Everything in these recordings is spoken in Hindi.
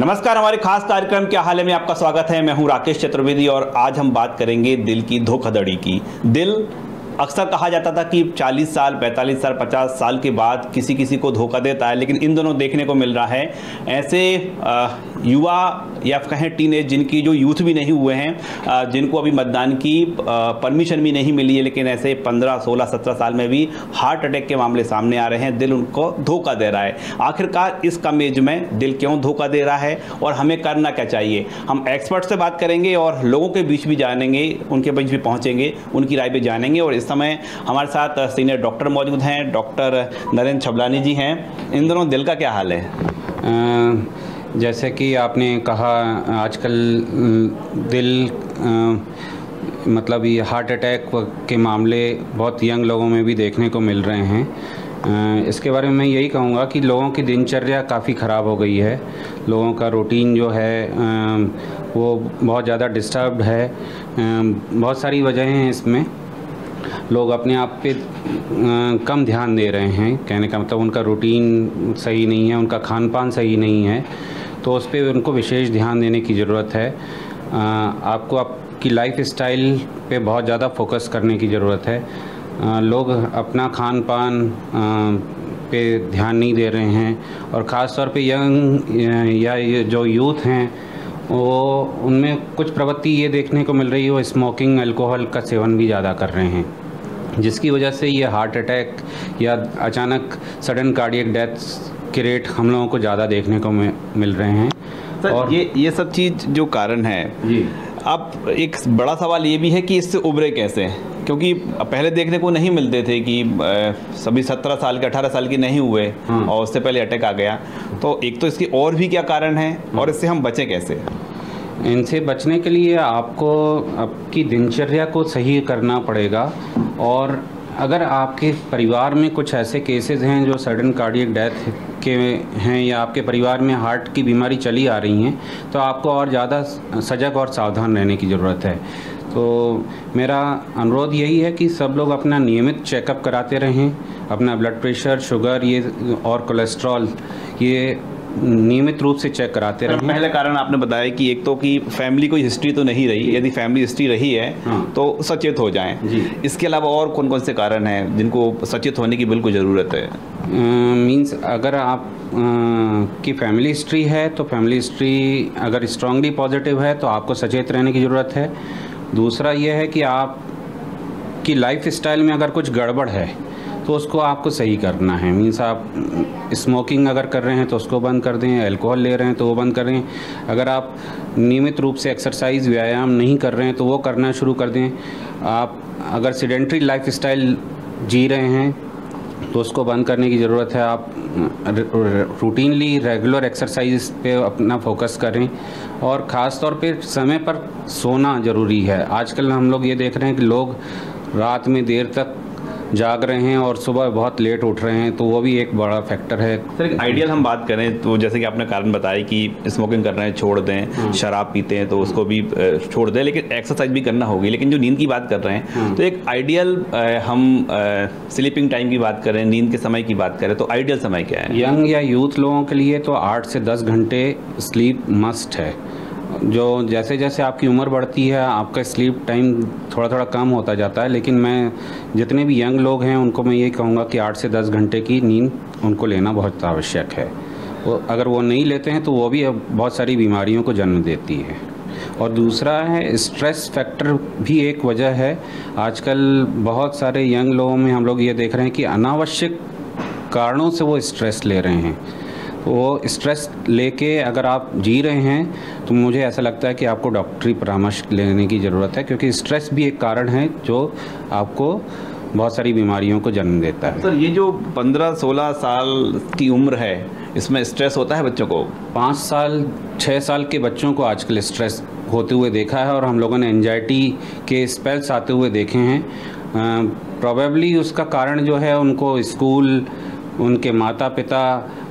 नमस्कार, हमारे खास कार्यक्रम क्या हाल है में आपका स्वागत है। मैं हूं राकेश चतुर्वेदी और आज हम बात करेंगे दिल की धोखाधड़ी की। दिल अक्सर कहा जाता था कि 40 साल 45 साल 50 साल के बाद किसी किसी को धोखा देता है, लेकिन इन दोनों देखने को मिल रहा है ऐसे युवा या कहें टीनेज जिनकी जो यूथ भी नहीं हुए हैं, जिनको अभी मतदान की परमिशन भी नहीं मिली है, लेकिन ऐसे 15 16 17 साल में भी हार्ट अटैक के मामले सामने आ रहे हैं। दिल उनको धोखा दे रहा है। आखिरकार इस कम एज में दिल क्यों धोखा दे रहा है और हमें करना क्या चाहिए, हम एक्सपर्ट से बात करेंगे और लोगों के बीच भी जानेंगे, उनके बीच भी पहुंचेंगे, उनकी राय भी जानेंगे। और इस समय हमारे साथ सीनियर डॉक्टर मौजूद हैं, डॉक्टर नरेंद्र छबलानी जी हैं। इन दोनों दिल का क्या हाल है? जैसे कि आपने कहा, आजकल दिल मतलब ये हार्ट अटैक के मामले बहुत यंग लोगों में भी देखने को मिल रहे हैं। इसके बारे में मैं यही कहूँगा कि लोगों की दिनचर्या काफ़ी ख़राब हो गई है। लोगों का रूटीन जो है वो बहुत ज़्यादा डिस्टर्ब्ड है। बहुत सारी वजहें हैं इसमें। लोग अपने आप पे कम ध्यान दे रहे हैं। कहने का मतलब उनका रूटीन सही नहीं है, उनका खान पान सही नहीं है, तो उस पर उनको विशेष ध्यान देने की ज़रूरत है। आपको आपकी लाइफ स्टाइल पे बहुत ज़्यादा फोकस करने की ज़रूरत है। लोग अपना खान पान पे ध्यान नहीं दे रहे हैं और ख़ास तौर पे यंग या ये जो यूथ हैं वो उनमें कुछ प्रवृत्ति ये देखने को मिल रही है, वो स्मोकिंग, अल्कोहल का सेवन भी ज़्यादा कर रहे हैं, जिसकी वजह से ये हार्ट अटैक या अचानक सडन कार्डियक डेथ्स के रेट हम लोगों को ज़्यादा देखने को मिल रहे हैं। सर, और ये सब चीज़ जो कारण है जी, अब एक बड़ा सवाल ये भी है कि इससे उभरे कैसे, क्योंकि पहले देखने को नहीं मिलते थे कि सभी 17 साल के 18 साल के नहीं हुए और उससे पहले अटैक आ गया। तो एक तो इसकी और भी क्या कारण है और इससे हम बचें कैसे? इनसे बचने के लिए आपको आपकी दिनचर्या को सही करना पड़ेगा। और अगर आपके परिवार में कुछ ऐसे केसेस हैं जो सडन कार्डियक डेथ के हैं या आपके परिवार में हार्ट की बीमारी चली आ रही हैं, तो आपको और ज़्यादा सजग और सावधान रहने की ज़रूरत है। तो मेरा अनुरोध यही है कि सब लोग अपना नियमित चेकअप कराते रहें। अपना ब्लड प्रेशर, शुगर ये और कोलेस्ट्रॉल ये नियमित रूप से चेक कराते रहें। पहले कारण आपने बताया कि एक तो कि फैमिली कोई हिस्ट्री तो नहीं रही, यदि फैमिली हिस्ट्री रही है तो सचेत हो जाएं जी। इसके अलावा और कौन कौन से कारण हैं जिनको सचेत होने की बिल्कुल ज़रूरत है? मींस अगर आप की फैमिली हिस्ट्री है तो फैमिली हिस्ट्री अगर स्ट्रांगली पॉजिटिव है तो आपको सचेत रहने की ज़रूरत है। दूसरा यह है कि आप की लाइफ स्टाइल में अगर कुछ गड़बड़ है तो उसको आपको सही करना है। मीन्स आप स्मोकिंग अगर कर रहे हैं तो उसको बंद कर दें, अल्कोहल ले रहे हैं तो वो बंद कर दें। अगर आप नियमित रूप से एक्सरसाइज व्यायाम नहीं कर रहे हैं तो वो करना शुरू कर दें। आप अगर सेडेंट्री लाइफ स्टाइल जी रहे हैं तो उसको बंद करने की ज़रूरत है। आप रूटीनली रेगुलर एक्सरसाइज पे अपना फोकस करें और ख़ास तौर पे समय पर सोना ज़रूरी है। आजकल हम लोग ये देख रहे हैं कि लोग रात में देर तक जाग रहे हैं और सुबह बहुत लेट उठ रहे हैं, तो वो भी एक बड़ा फैक्टर है। सर, एक आइडियल हम बात करें तो जैसे कि आपने कारण बताया कि स्मोकिंग कर रहे हैं छोड़ दें, शराब पीते हैं तो उसको भी छोड़ दें, लेकिन एक्सरसाइज भी करना होगी। लेकिन जो नींद की बात कर रहे हैं तो एक आइडियल हम स्लीपिंग टाइम की बात करें, नींद के समय की बात करें तो आइडियल समय क्या है? यंग या यूथ लोगों के लिए तो 8 से 10 घंटे स्लीप मस्ट है। जो जैसे जैसे आपकी उम्र बढ़ती है आपका स्लीप टाइम थोड़ा थोड़ा कम होता जाता है, लेकिन मैं जितने भी यंग लोग हैं उनको मैं ये कहूँगा कि 8 से 10 घंटे की नींद उनको लेना बहुत आवश्यक है। वो अगर वो नहीं लेते हैं तो वो भी बहुत सारी बीमारियों को जन्म देती है। और दूसरा है स्ट्रेस फैक्टर भी एक वजह है। आजकल बहुत सारे यंग लोगों में हम लोग ये देख रहे हैं कि अनावश्यक कारणों से वो स्ट्रेस ले रहे हैं। वो स्ट्रेस लेके अगर आप जी रहे हैं तो मुझे ऐसा लगता है कि आपको डॉक्टरी परामर्श लेने की ज़रूरत है, क्योंकि स्ट्रेस भी एक कारण है जो आपको बहुत सारी बीमारियों को जन्म देता है। सर, ये जो 15-16 साल की उम्र है इसमें स्ट्रेस होता है बच्चों को? 5 साल 6 साल के बच्चों को आजकल स्ट्रेस होते हुए देखा है और हम लोगों ने एंजाइटी के स्पेल्स आते हुए देखे हैं। प्रोबेबली उसका कारण जो है उनको स्कूल, उनके माता पिता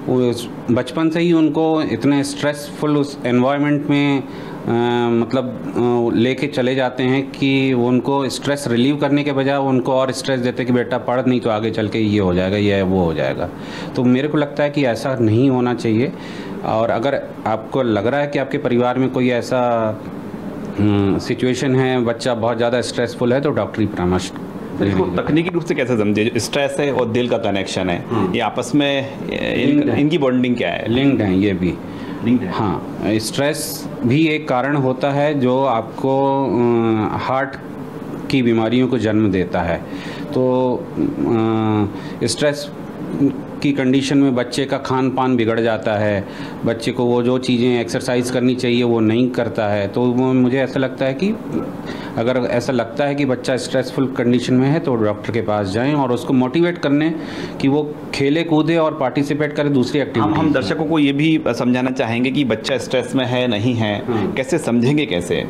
बचपन से ही उनको इतने स्ट्रेसफुल उस एनवायरनमेंट में मतलब लेके चले जाते हैं कि उनको स्ट्रेस रिलीव करने के बजाय उनको और स्ट्रेस देते कि बेटा पढ़ नहीं तो आगे चल के ये हो जाएगा, ये वो हो जाएगा। तो मेरे को लगता है कि ऐसा नहीं होना चाहिए। और अगर आपको लग रहा है कि आपके परिवार में कोई ऐसा सिचुएशन है, बच्चा बहुत ज़्यादा स्ट्रेसफुल है, तो डॉक्टरी परामर्श। इसको तकनीकी रूप से कैसे समझे, जो स्ट्रेस है और दिल का कनेक्शन है, ये आपस में इनकी बॉन्डिंग क्या है? लिंक्ड हैं, ये भी लिंक्ड है। हाँ, स्ट्रेस भी एक कारण होता है जो आपको हार्ट की बीमारियों को जन्म देता है। तो स्ट्रेस की कंडीशन में बच्चे का खान पान बिगड़ जाता है, बच्चे को वो जो चीज़ें एक्सरसाइज करनी चाहिए वो नहीं करता है। तो वो मुझे ऐसा लगता है कि अगर ऐसा लगता है कि बच्चा स्ट्रेसफुल कंडीशन में है तो डॉक्टर के पास जाएं और उसको मोटिवेट करने कि वो खेले कूदे और पार्टिसिपेट करे दूसरी एक्टिविटी। हम दर्शकों को ये भी समझाना चाहेंगे कि बच्चा स्ट्रेस में है नहीं है, कैसे समझेंगे, कैसे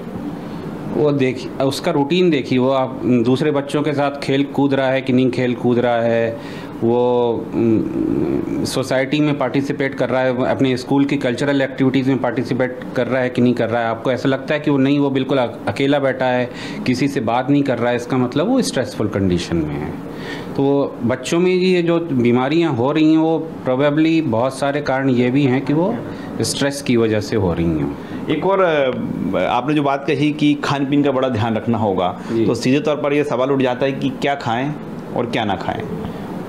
वो देखिए, उसका रूटीन देखिए, वो आप दूसरे बच्चों के साथ खेल कूद रहा है कि नहीं खेल कूद रहा है, वो सोसाइटी में पार्टिसिपेट कर रहा है, अपने स्कूल की कल्चरल एक्टिविटीज़ में पार्टिसिपेट कर रहा है कि नहीं कर रहा है। आपको ऐसा लगता है कि वो नहीं, वो बिल्कुल अकेला बैठा है, किसी से बात नहीं कर रहा है, इसका मतलब वो स्ट्रेसफुल कंडीशन में है। तो बच्चों में ये जो बीमारियां हो रही हैं वो प्रोबेबली बहुत सारे कारण ये भी हैं कि वो स्ट्रेस की वजह से हो रही हैं। एक और आपने जो बात कही कि खान पीन का बड़ा ध्यान रखना होगा, तो सीधे तौर पर ये सवाल उठ जाता है कि क्या खाएं और क्या ना खाएं।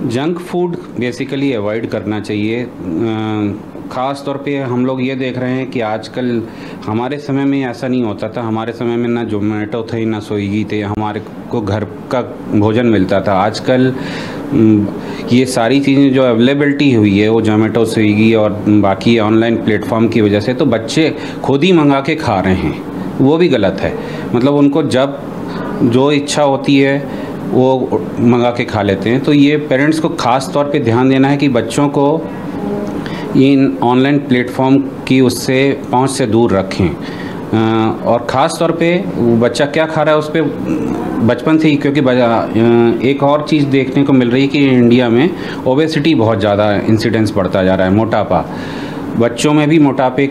जंक फूड बेसिकली अवॉइड करना चाहिए। ख़ास तौर पे हम लोग ये देख रहे हैं कि आजकल, हमारे समय में ऐसा नहीं होता था। हमारे समय में ना जोमेटो थे ना स्विगी थे, हमारे को घर का भोजन मिलता था। आजकल ये सारी चीज़ें जो अवेलेबिलिटी हुई है वो जोमेटो स्विगी और बाकी ऑनलाइन प्लेटफॉर्म की वजह से, तो बच्चे खुद ही मंगा के खा रहे हैं, वो भी गलत है। मतलब उनको जब जो इच्छा होती है वो मंगा के खा लेते हैं। तो ये पेरेंट्स को ख़ास तौर पे ध्यान देना है कि बच्चों को इन ऑनलाइन प्लेटफॉर्म की उससे पहुंच से दूर रखें। और ख़ास तौर पे बच्चा क्या खा रहा है उस पर बचपन से ही, क्योंकि एक और चीज़ देखने को मिल रही है कि इंडिया में ओबेसिटी बहुत ज़्यादा इंसिडेंस बढ़ता जा रहा है। मोटापा, बच्चों में भी मोटापे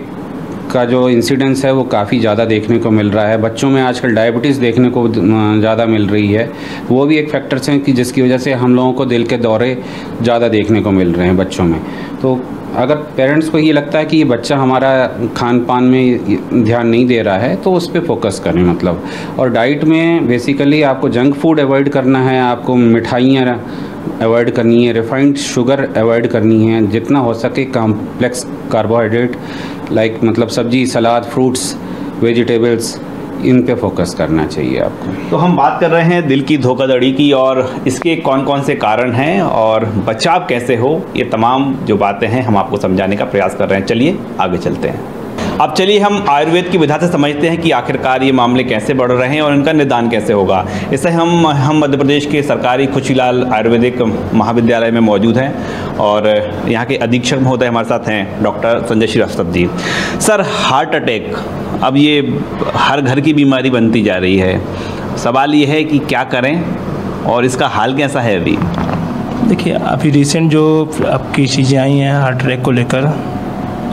का जो इंसिडेंस है वो काफ़ी ज़्यादा देखने को मिल रहा है। बच्चों में आजकल डायबिटीज़ देखने को ज़्यादा मिल रही है। वो भी एक फैक्टर्स हैं कि जिसकी वजह से हम लोगों को दिल के दौरे ज़्यादा देखने को मिल रहे हैं बच्चों में। तो अगर पेरेंट्स को ये लगता है कि ये बच्चा हमारा खान पान में ध्यान नहीं दे रहा है तो उस पर फोकस करें। मतलब, और डाइट में बेसिकली आपको जंक फूड अवॉइड करना है, आपको मिठाइयाँ अवॉइड करनी है, रिफाइंड शुगर अवॉइड करनी है, जितना हो सके कॉम्प्लेक्स कार्बोहाइड्रेट लाइक मतलब सब्जी, सलाद, फ्रूट्स, वेजिटेबल्स, इन पे फोकस करना चाहिए आपको। तो हम बात कर रहे हैं दिल की धोखाधड़ी की और इसके कौन कौन से कारण हैं और बचाव कैसे हो, ये तमाम जो बातें हैं हम आपको समझाने का प्रयास कर रहे हैं। चलिए आगे चलते हैं। अब चलिए हम आयुर्वेद की विधा से समझते हैं कि आखिरकार ये मामले कैसे बढ़ रहे हैं और इनका निदान कैसे होगा। इससे हम मध्य प्रदेश के सरकारी खुशीलाल आयुर्वेदिक महाविद्यालय में मौजूद हैं और यहाँ के अधीक्षक महोदय हमारे साथ हैं doctor Sanjay Srivastava ji. Sir, heart attack अब ये हर घर की बीमारी बनती जा रही है। सवाल ये है कि क्या करें और इसका हाल कैसा है अभी? देखिए, अभी रिसेंट जो आपकी चीज़ें आई हैं हार्ट अटैक को लेकर,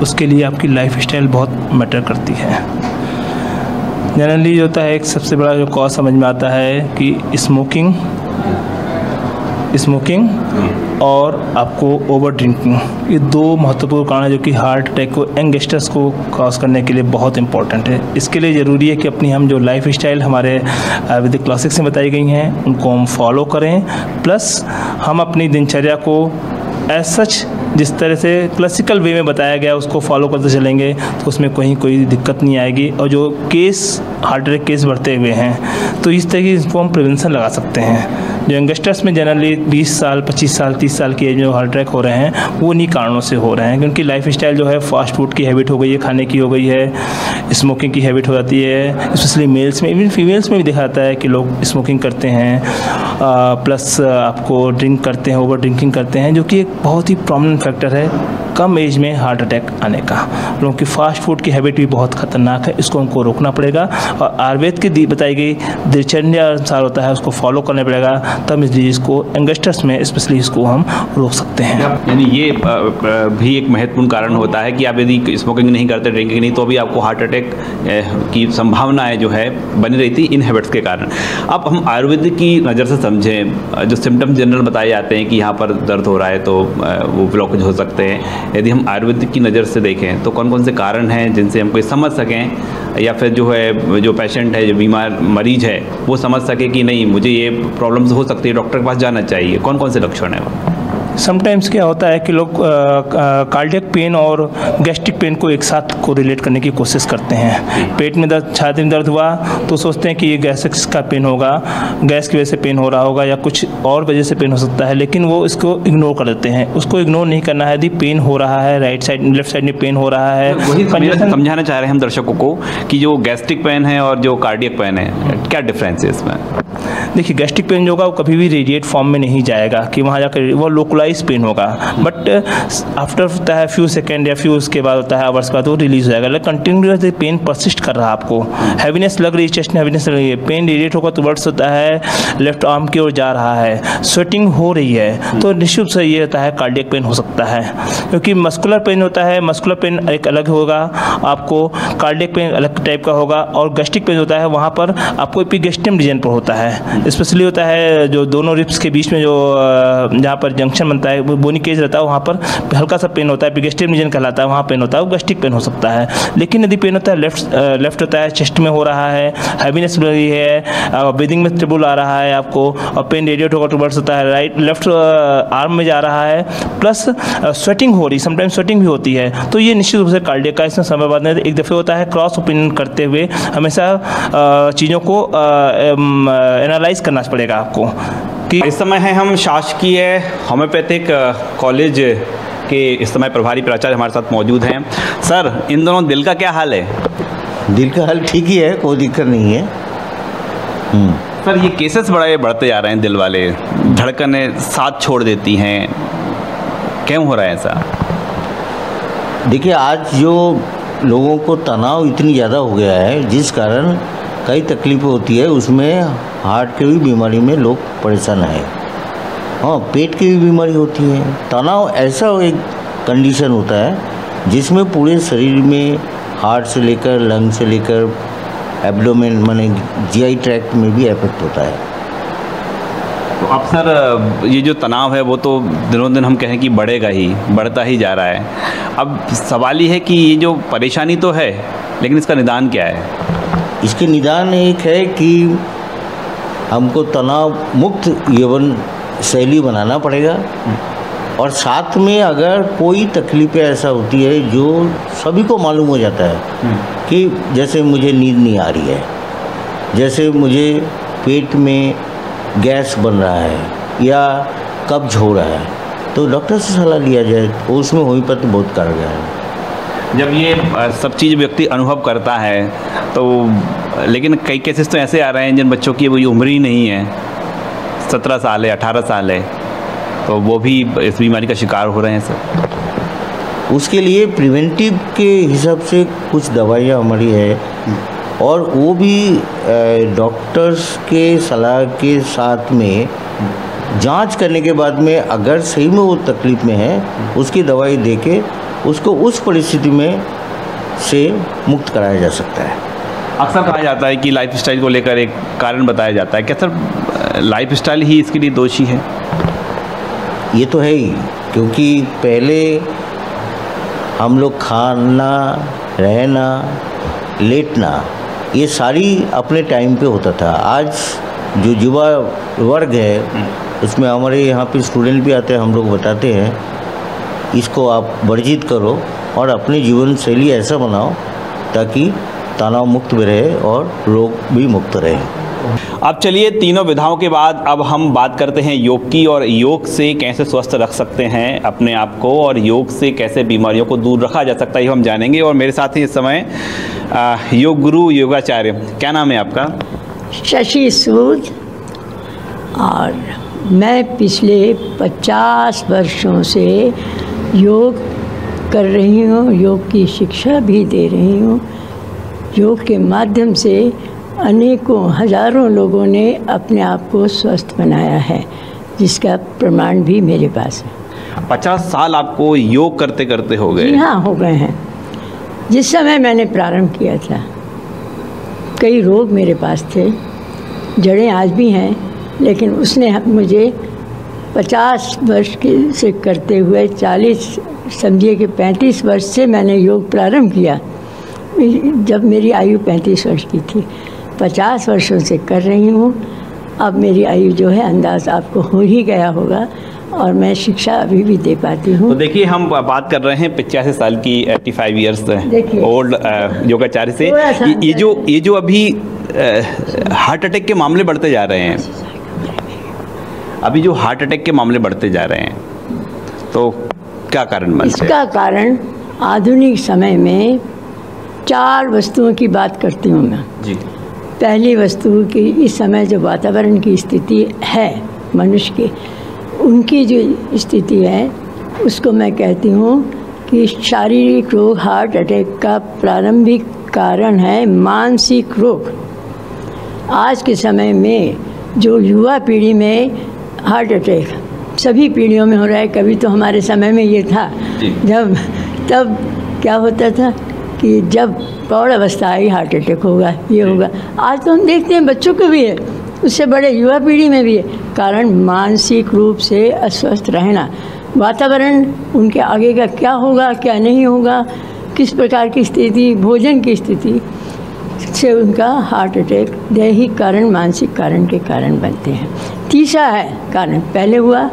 उसके लिए आपकी लाइफ स्टाइल बहुत मैटर करती है। जनरली होता है एक सबसे बड़ा जो कॉज समझ में आता है कि स्मोकिंग और आपको ओवर ड्रिंकिंग, ये दो महत्वपूर्ण कारण है जो कि हार्ट अटैक को यंगस्टर्स को कॉज करने के लिए बहुत इंपॉर्टेंट है। इसके लिए ज़रूरी है कि अपनी हम जो लाइफ स्टाइल हमारे आयुर्वेदिक क्लासिक्स में बताई गई हैं उनको हम फॉलो करें, प्लस हम अपनी दिनचर्या को एज सच जिस तरह से क्लासिकल वे में बताया गया उसको फॉलो करते चलेंगे तो उसमें कोई दिक्कत नहीं आएगी। और जो हार्ट अटैक केस बढ़ते हुए हैं तो इस तरह की इसको हम प्रिवेंशन लगा सकते हैं। जो यंगस्टर्स में जनरली 20 साल, 25 साल, 30 साल की एज में हार्ट अटैक हो रहे हैं वो इन्हीं कारणों से हो रहे हैं, क्योंकि लाइफ स्टाइल जो है फास्ट फूड की हैबिट हो गई है, खाने की हो गई है, स्मोकिंग की हैबिट हो जाती है। स्पेशली मेल्स में, इवन फीमेल्स में भी देखा जाता है कि लोग स्मोकिंग करते हैं, प्लस आपको ड्रिंक करते हैं, ओवर ड्रिंकिंग करते हैं, जो कि एक बहुत ही प्रॉमिनेंट फैक्टर है कम एज में हार्ट अटैक आने का। लोगों की फास्ट फूड की हैबिट भी बहुत ख़तरनाक है, इसको हमको रोकना पड़ेगा। और आयुर्वेद की बताई गई दिनचर्या अनुसार होता है, उसको फॉलो करना पड़ेगा, तब इस डिजीज़ को यंगस्टर्स में स्पेशली इसको हम रोक सकते हैं। यानी ये भी एक महत्वपूर्ण कारण होता है कि आप यदि स्मोकिंग नहीं करते, ड्रिंकिंग नहीं, तो भी आपको हार्ट अटैक की संभावनाएं जो है बनी रहती इन हैबिट्स के कारण। अब हम आयुर्वेद की नज़र से समझें, जो सिम्टम्स जनरल बताए जाते हैं कि यहाँ पर दर्द हो रहा है तो वो ब्लॉकेज हो सकते हैं, यदि हम आयुर्वेदिक की नज़र से देखें तो कौन कौन से कारण हैं जिनसे हम कोई समझ सकें, या फिर जो है जो पेशेंट है, जो बीमार मरीज है, वो समझ सके कि नहीं मुझे ये प्रॉब्लम्स हो सकती है, डॉक्टर के पास जाना चाहिए, कौन कौन से लक्षण है वो? समटाइम्स क्या होता है कि लोग कार्डियक पेन और गैस्ट्रिक पेन को एक साथ को रिलेट करने की कोशिश करते हैं। पेट में दर्द, छाती में दर्द हुआ तो सोचते हैं कि ये गैस का पेन होगा, गैस की वजह से पेन हो रहा होगा या कुछ और वजह से पेन हो सकता है, लेकिन वो इसको इग्नोर कर देते हैं। उसको इग्नोर नहीं करना है। यदि पेन हो रहा है, राइट साइड लेफ्ट साइड में पेन हो रहा है, वही समझाना चाह रहे हैं हम दर्शकों को कि जो गैस्ट्रिक पेन है और जो कार्डियक पेन है, क्या डिफरेंस है इसमें? देखिए, गैस्ट्रिक पेन जो होगा वो कभी भी रेडिएट फॉर्म में नहीं जाएगा कि वहाँ जाकर वो लोकलाइज पेन होगा, बट आफ्टर होता है फ्यू सेकेंड या फ्यू उसके बाद होता है आवर्स बाद वो रिलीज हो जाएगा। लेकिन कंटिन्यूस पेन परसिस्ट कर रहा है, आपको हैवीनेस लग रही है, चेस्ट में हैवीनेस लग रही है, पेन रेडिएट होगा तो वर्ड्स होता है लेफ्ट आर्म की ओर जा रहा है, स्वेटिंग हो रही है, तो निश्चित से ये होता है कार्डियक पेन हो सकता है। क्योंकि मस्कुलर पेन होता है, मस्कुलर पेन एक अलग होगा आपको, कार्डियक पेन अलग टाइप का होगा, और गैस्ट्रिक पेन होता है वहाँ पर आपको एपिगैस्ट्रियम रीजन पर होता है, स्पेशली होता है जो दोनों रिब्स के बीच में जो जहाँ पर जंक्शन बनता है, बोनी केज रहता है, वहाँ पर हल्का सा पेन होता है, एपिगैस्ट्रियम रीजन कहलाता है, वहाँ पेन होता है, वो गैस्ट्रिक पेन हो सकता है। लेकिन यदि पेन होता है लेफ्ट होता है, चेस्ट में हो रहा है, हैवीनेस बढ़ रही है, ब्रीदिंग में ट्रबल आ रहा है आपको, और पेन रेडिएट होगा टुवर्ड्स होता है राइट लेफ्ट आर्म में जा रहा है, प्लस स्वेटिंग हो रही, समटाइम स्वेटिंग भी होती है, तो ये निश्चित रूप से कार्डियक का इसमें समय बाद एक दफ़े होता है। क्रॉस ओपिनियन करते हुए हमेशा चीज़ों को एनालाइज करना पड़ेगा आपको। कि इस समय है हम शासकीय होम्योपैथिक कॉलेज के इस समय प्रभारी प्राचार्य हमारे साथ मौजूद हैं। सर, इन दोनों दिल का क्या हाल है? दिल का हाल ठीक ही है, कोई दिक्कत नहीं है। सर, ये केसेस बढ़ते जा रहे हैं, दिल वाले धड़कनें साथ छोड़ देती हैं, क्यों हो रहा है ऐसा? देखिए, आज जो लोगों को तनाव इतनी ज़्यादा हो गया है, जिस कारण कई तकलीफ़ें होती है, उसमें हार्ट की भी बीमारी में लोग परेशान हैं। हाँ, पेट की भी बीमारी होती है। तनाव ऐसा एक कंडीशन होता है जिसमें पूरे शरीर में हार्ट से लेकर लंग से लेकर एब्डोमेन माने जीआई ट्रैक्ट में भी इफेक्ट होता है। तो अब सर, ये जो तनाव है वो तो दिनों दिन हम कहें कि बढ़ता ही जा रहा है। अब सवाल ये है कि ये जो परेशानी तो है, लेकिन इसका निदान क्या है? इसके निदान एक है कि हमको तनाव मुक्त जीवन शैली बनाना पड़ेगा, और साथ में अगर कोई तकलीफ़ें ऐसा होती है जो सभी को मालूम हो जाता है कि जैसे मुझे नींद नहीं आ रही है, जैसे मुझे पेट में गैस बन रहा है या कब्ज हो रहा है, तो डॉक्टर से सलाह लिया जाए, तो उसमें होम्योपैथी बहुत कारगर है। जब ये सब चीज़ व्यक्ति अनुभव करता है तो, लेकिन कई केसेस तो ऐसे आ रहे हैं जिन बच्चों की वो उम्र ही नहीं है, 17 साल है, 18 साल है, तो वो भी इस बीमारी का शिकार हो रहे हैं सर। उसके लिए प्रिवेंटिव के हिसाब से कुछ दवाइयाँ हमारी है, और वो भी डॉक्टर्स के सलाह के साथ में जांच करने के बाद में अगर सही में वो तकलीफ़ में है, उसकी दवाई देके उसको उस परिस्थिति में से मुक्त कराया जा सकता है। अक्सर कहा जाता है कि लाइफस्टाइल को लेकर एक कारण बताया जाता है, क्या सर लाइफस्टाइल ही इसके लिए दोषी है? ये तो है ही, क्योंकि पहले हम लोग खाना, रहना, लेटना, ये सारी अपने टाइम पे होता था। आज जो युवा वर्ग है उसमें हमारे यहाँ पे स्टूडेंट भी आते हैं, हम लोग बताते हैं इसको आप वर्जित करो और अपनी जीवन शैली ऐसा बनाओ ताकि तनाव मुक्त भी रहे और रोग भी मुक्त रहे। अब चलिए, तीनों विधाओं के बाद अब हम बात करते हैं योग की, और योग से कैसे स्वस्थ रख सकते हैं अपने आप को, और योग से कैसे बीमारियों को दूर रखा जा सकता है, ये हम जानेंगे। और मेरे साथ ही इस समय योग गुरु, योगाचार्य, क्या नाम है आपका? शशि सूद, और मैं पिछले 50 वर्षों से योग कर रही हूँ, योग की शिक्षा भी दे रही हूँ। योग के माध्यम से अनेकों हजारों लोगों ने अपने आप को स्वस्थ बनाया है, जिसका प्रमाण भी मेरे पास है। 50 साल आपको योग करते करते हो गए? जी हाँ, हो गए हैं। जिस समय मैंने प्रारंभ किया था, कई रोग मेरे पास थे, जड़ें आज भी हैं, लेकिन उसने मुझे 50 वर्ष से करते हुए 40 समझिए कि 35 वर्ष से मैंने योग प्रारंभ किया, जब मेरी आयु 35 वर्ष की थी। 50 वर्षों से कर रही हूँ। अब मेरी आयु जो है अंदाज़ आपको हो ही गया होगा, और मैं शिक्षा अभी भी दे पाती हूँ। तो देखिए, हम बात कर रहे हैं 85 साल की 85 ईयर्स ओल्ड योगाचार्य से। ये जो अभी हार्ट अटैक के मामले बढ़ते जा रहे हैं, अभी जो हार्ट अटैक के मामले बढ़ते जा रहे हैं, तो क्या कारण बनते हैं? इसका कारण आधुनिक समय में 4 वस्तुओं की बात करती हूँ मैं जी। पहली वस्तु की इस समय जो वातावरण की स्थिति है मनुष्य की, उनकी जो स्थिति है उसको मैं कहती हूँ कि शारीरिक रोग, हार्ट अटैक का प्रारंभिक कारण है मानसिक रोग। आज के समय में जो युवा पीढ़ी में हार्ट अटैक सभी पीढ़ियों में हो रहा है। कभी तो हमारे समय में ये था, तब क्या होता था कि जब प्रौढ़ अवस्था आई हार्ट अटैक होगा, ये होगा। आज तो हम देखते हैं बच्चों को भी है, उससे बड़े युवा पीढ़ी में भी है। कारण मानसिक रूप से अस्वस्थ रहना, वातावरण उनके आगे का क्या होगा क्या नहीं होगा, किस प्रकार की स्थिति, भोजन की स्थिति से उनका हार्ट अटैक दैहिक कारण, मानसिक कारण के कारण बनते हैं। तीसरा है कारण, पहले हुआ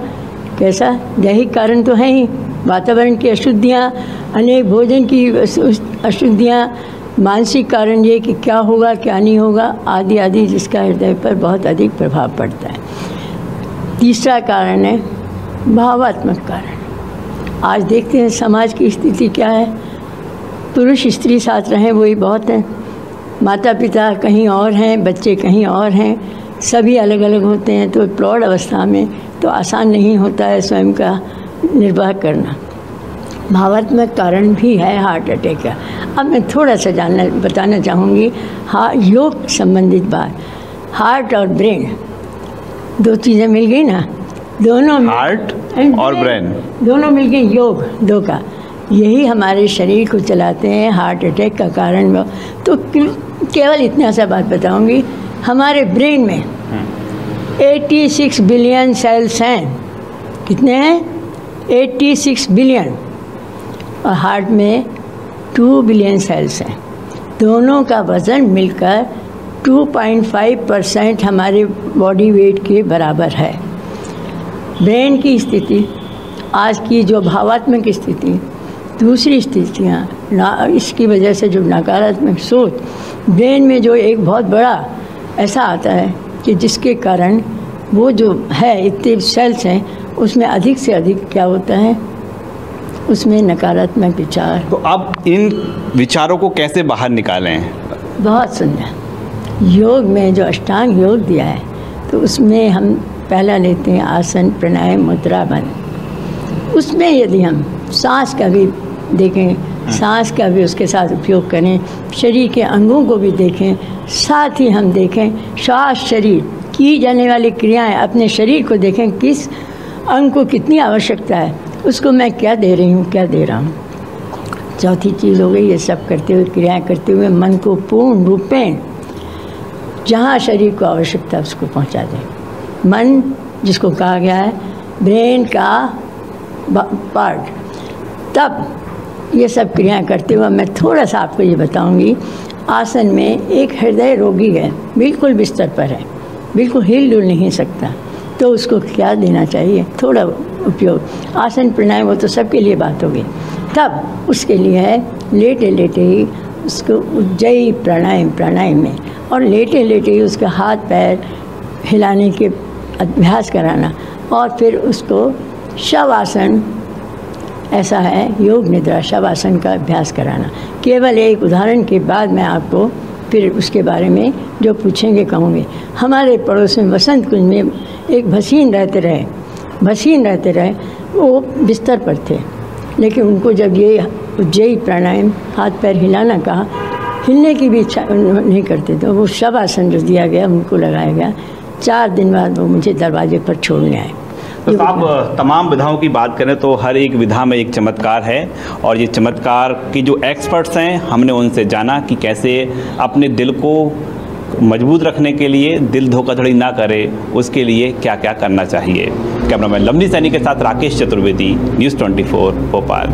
कैसा, दैहिक कारण तो है ही, वातावरण की अशुद्धियाँ, अनेक भोजन की अशुद्धियाँ, मानसिक कारण ये कि क्या होगा क्या नहीं होगा आदि आदि, जिसका हृदय पर बहुत अधिक प्रभाव पड़ता है। तीसरा कारण है भावात्मक कारण। आज देखते हैं समाज की स्थिति क्या है, पुरुष स्त्री साथ रहें वही बहुत है, माता पिता कहीं और हैं, बच्चे कहीं और हैं, सभी अलग अलग होते हैं। तो प्रौढ़ अवस्था में तो आसान नहीं होता है स्वयं का निर्वाह करना। भावात्मक कारण भी है हार्ट अटैक का। अब मैं थोड़ा सा बताना चाहूँगी योग संबंधित बात। हार्ट और ब्रेन दो चीज़ें मिल गई ना, दोनों हार्ट और ब्रेन दोनों मिल गए, योग दो का, यही हमारे शरीर को चलाते हैं। हार्ट अटैक का कारण तो केवल इतना सा बात बताऊँगी, हमारे ब्रेन में 86 बिलियन सेल्स हैं। कितने हैं? 86 बिलियन। और हार्ट में 2 बिलियन सेल्स हैं। दोनों का वज़न मिलकर 2.5% हमारे बॉडी वेट के बराबर है। ब्रेन की स्थिति, आज की जो भावात्मक स्थिति, दूसरी स्थितियाँ, इसकी वजह से जो नकारात्मक सोच, ब्रेन में जो एक बहुत बड़ा ऐसा आता है कि जिसके कारण वो जो है इतने सेल्स हैं, उसमें अधिक से अधिक क्या होता है, उसमें नकारात्मक विचार। तो अब इन विचारों को कैसे बाहर निकालें? बहुत सुंदर योग में जो अष्टांग योग दिया है, तो उसमें हम पहला लेते हैं आसन, प्राणायाम, मुद्रा, बंद। उसमें यदि हम सांस का भी देखें, सांस का भी उसके साथ उपयोग करें, शरीर के अंगों को भी देखें, साथ ही हम देखें श्वास, शरीर की जाने वाली क्रियाएं, अपने शरीर को देखें, किस अंग को कितनी आवश्यकता है, उसको मैं क्या दे रही हूँ, क्या दे रहा हूँ। चौथी चीज़ हो गई, ये सब करते हुए, क्रियाएं करते हुए मन को पूर्ण रूपेण जहाँ शरीर को आवश्यकता है उसको पहुँचा दें। मन जिसको कहा गया है ब्रेन का पार्ट। तब ये सब क्रियाएं करते हुए मैं थोड़ा सा आपको ये बताऊंगी। आसन में एक हृदय रोगी है, बिल्कुल बिस्तर पर है, बिल्कुल हिल डुल नहीं सकता, तो उसको क्या देना चाहिए, थोड़ा उपयोग। आसन प्राणायाम वो तो सबके लिए बात होगी। तब उसके लिए है लेटे लेटे ही उसको उज्जयी प्राणायाम में, और लेटे लेटे ही उसका हाथ पैर हिलाने के अभ्यास कराना, और फिर उसको शवासन, ऐसा है योग निद्रा, शवासन का अभ्यास कराना। केवल एक उदाहरण के बाद मैं आपको फिर उसके बारे में जो पूछेंगे कहूँगी। हमारे पड़ोस में वसंत कुंज में एक भसीन रहते रहे, वो बिस्तर पर थे, लेकिन उनको जब ये उज्जयी प्राणायाम, हाथ पैर हिलाना कहा, हिलने की भी इच्छा नहीं करते, तो वो शवासन जो दिया गया उनको लगाया गया। 4 दिन बाद वो मुझे दरवाजे पर छोड़ने आए। तो आप तमाम विधाओं की बात करें तो हर एक विधा में एक चमत्कार है, और ये चमत्कार की जो एक्सपर्ट्स हैं हमने उनसे जाना कि कैसे अपने दिल को मजबूत रखने के लिए, दिल धोखाधड़ी ना करे, उसके लिए क्या क्या करना चाहिए। कैमरामैन लवनी सैनी के साथ राकेश चतुर्वेदी, न्यूज़ 24 भोपाल।